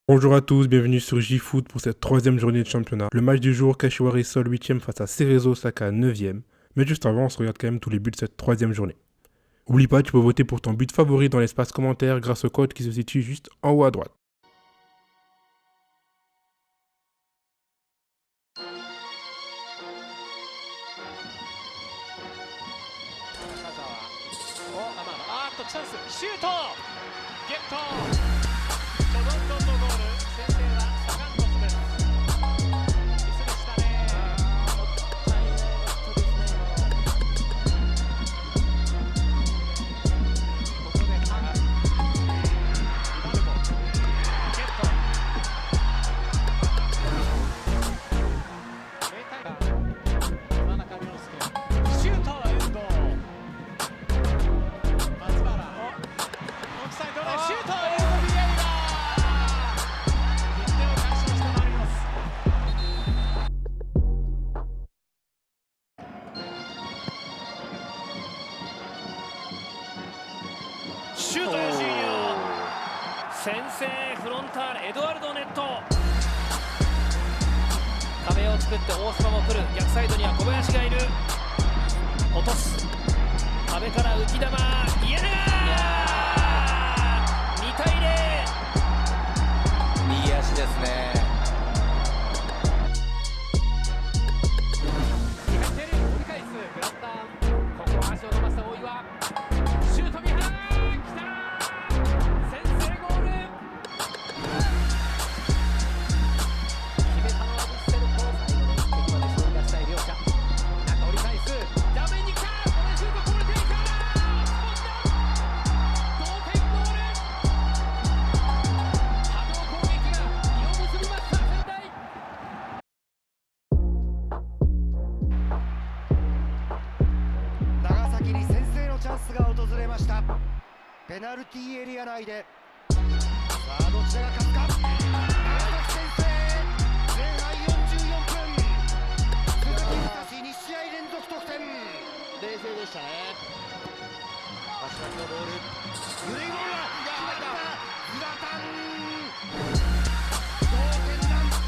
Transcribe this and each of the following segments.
Bonjour à tous, bienvenue sur J-Foot pour cette troisième journée de championnat. Le match du jour, Kashiwari Sol 8ème face à Cerezo Osaka 9ème. Mais juste avant, on se regarde quand même tous les buts de cette troisième journée. Oublie pas, tu peux voter pour ton but favori dans l'espace commentaire grâce au code qui se situe juste en haut à droite.シュートやジュニア先制フロンターレエドワルドネット壁を作って大島も来る逆サイドには小林がいる落とす壁から浮き球家永2対0右足ですねペナルティーエリア内でさあどちらが勝つか長崎先制前半44分鈴木隆2試合連続得点冷静でしたね足先のボール緩いボールは決まったズラタン同点弾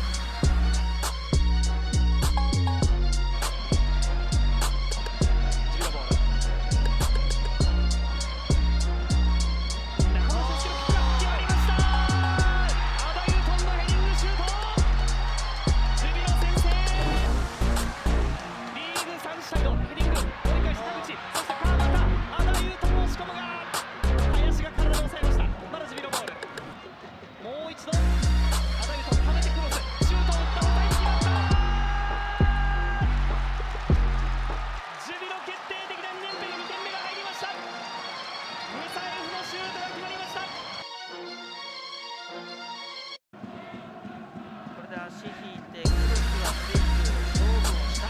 足引いてクロスがついて勝負をした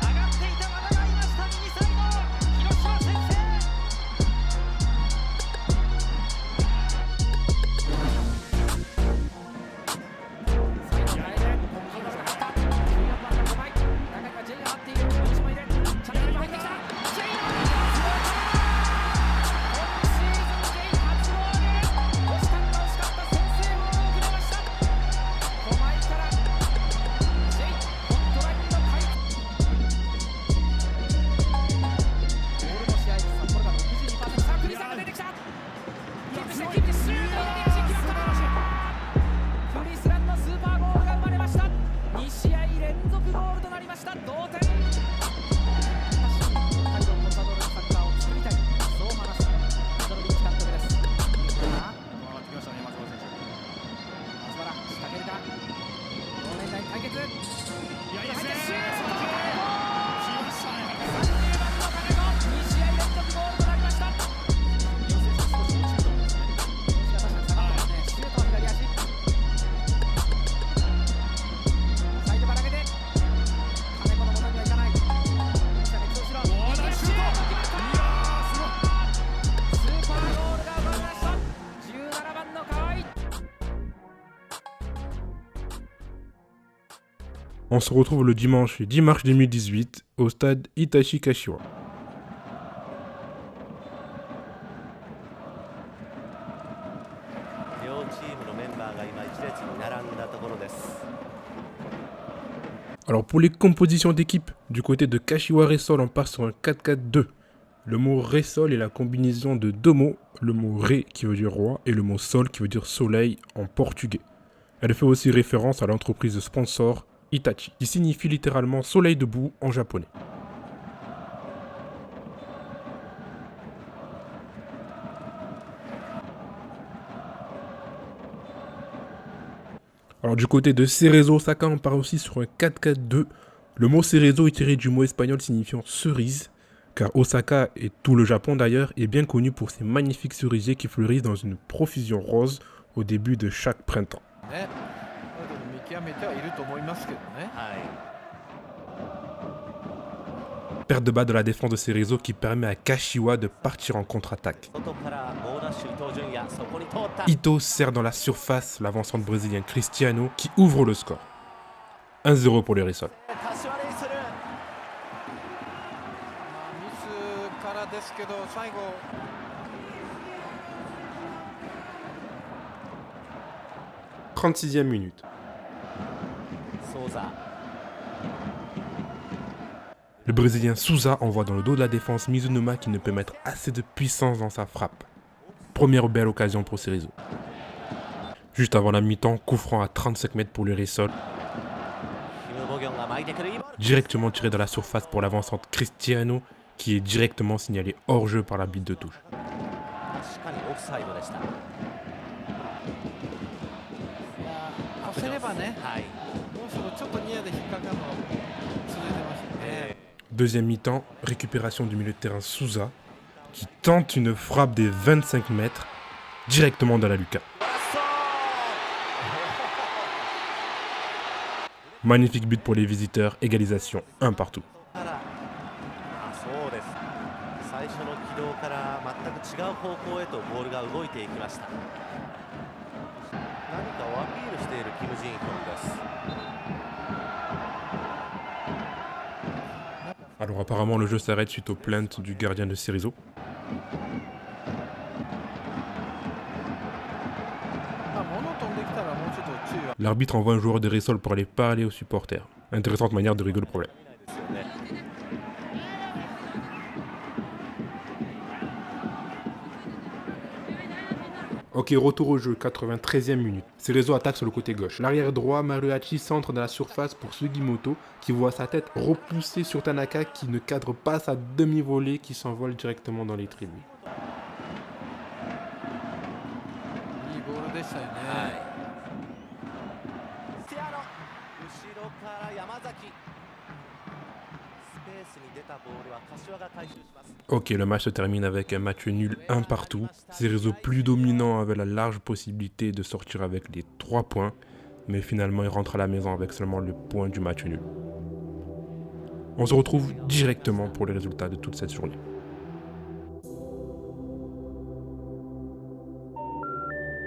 上がっていた和田がいました右サイド広島先制サイド変えて広島が来た14番が5枚中が J が張っている大島入れチャンネルが入ってきた On se retrouve le dimanche 10 mars 2018 au stade Itachi Kashiwa. 両チームのメンバーが今一列に並んだところです。 Alors pour les compositions d'équipe, du côté de Kashiwa Reysol, on part sur un 4-4-2. Le mot Reysol est la combinaison de deux mots, le mot Re qui veut dire roi et le mot Sol qui veut dire soleil en portugais. Elle fait aussi référence à l'entreprise de sponsor Itachi, qui signifie littéralement soleil debout en japonais. Alors du côté de Cerezo Osaka, on part aussi sur un 4-4-2. Le mot Cerezo est tiré du mot espagnol signifiant cerise, car Osaka et tout le Japon d'ailleurs est bien connu pour ses magnifiques cerisiers qui fleurissent dans une profusion rose au début de chaque printemps. ね、見極めてはいると思いますけどね。はい。 Perte de balle de la défense de Cerezo qui permet à Kashiwa de partir en contre-attaque. 外から猛ダッシュ伊東純也、そこに通った。 Ito serre dans la surface l'avancante brésilien Cristiano qui ouvre le score. 1-0 pour les Reysol. 柏レイソル。ミスからですけど最後 36e minute. ソーザ。 Le Brésilien Souza envoie dans le dos de la défense Mizunuma qui ne peut mettre assez de puissance dans sa frappe. Première belle occasion pour Cerezo. Juste avant la mi-temps, coup franc à 35 mètres pour les Reysol. キム・ボギョンが巻いてくる。いいボール。 Directement tiré dans la surface pour l'avancante Cristiano qui est directement signalé hors jeu par l'arbitre de touche. 確かにオフサイドでした。いや焦ればね、はい。もうすぐちょっとニアで引っかかるの続いてましたね。 Deuxième mi-temps, récupération du milieu de terrain Souza qui tente une frappe des 25 mètres directement dans la lucarne. Magnifique but pour les visiteurs, égalisation 1 partout. あら。あ、そうです。最初の軌道から全く違う方向へとボールが動いていきました。何かをアピールしているキム・ジンヒョンです。 Alors apparemment le jeu s'arrête suite aux plaintes du gardien de Cerezo. まあ物飛んできたらもうちょっと注意は。 L'arbitre envoie un joueur de Reysol pour aller parler aux supporters. Intéressante manière de régler le problème. ですよね。 Ok, retour au jeu, 93e minute. Cerezo attaque sur le côté gauche. L'arrière droit, Maruhachi centre dans la surface pour Sugimoto qui voit sa tête repoussée sur Tanaka qui ne cadre pas sa demi-volée qui s'envole directement dans les tribunes. いいボールでしたよね。はい。ステアロ。後ろから山崎。スペースに出たボールは柏が回収します。 Ok, le match se termine avec un match nul 1 partout. Cerezo plus dominant avait la large possibilité de sortir avec les 3 points, mais finalement il rentre à la maison avec seulement le point du match nul. On se retrouve directement pour les résultats de toute cette journée.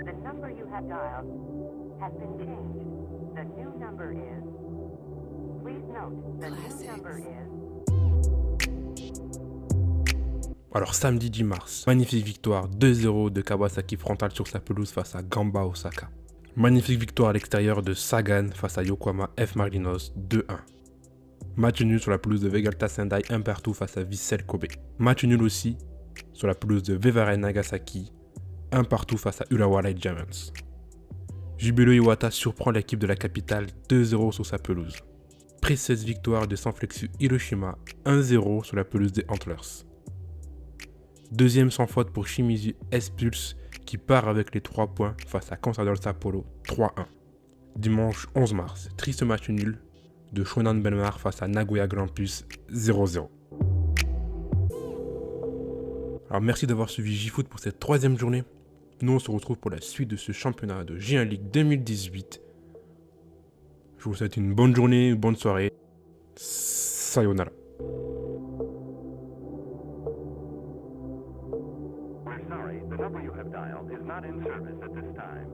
The number you have dialed has been changed. The new number is. Please note, the new number is. Alors samedi 10 mars, magnifique victoire 2-0 de Kawasaki frontal sur sa pelouse face à Gamba Osaka. Magnifique victoire à l'extérieur de Sagan face à Yokohama F Marinos 2-1. Match nul sur la pelouse de Vegalta Sendai 1 partout face à Vissel Kobe. Match nul aussi sur la pelouse de Vevaren Nagasaki 1 partout face à Urawa Light Giants. Jubilo Iwata surprend l'équipe de la capitale 2-0 sur sa pelouse. Précieuse victoire de Sanflexu Hiroshima 1-0 sur la pelouse des Antlers. Deuxième sans faute pour Shimizu S-Pulse qui part avec les 3 points face à Consadole Sapporo 3-1. Dimanche 11 mars, triste match nul de Shonan Bellmare face à Nagoya Grampus 0-0. Alors merci d'avoir suivi J-Foot pour cette 3e journée. Nous on se retrouve pour la suite de ce championnat de J1 League 2018. Je vous souhaite une bonne journée, une bonne soirée. Sayonara. We're sorry, the number you have dialed is not in service at this time.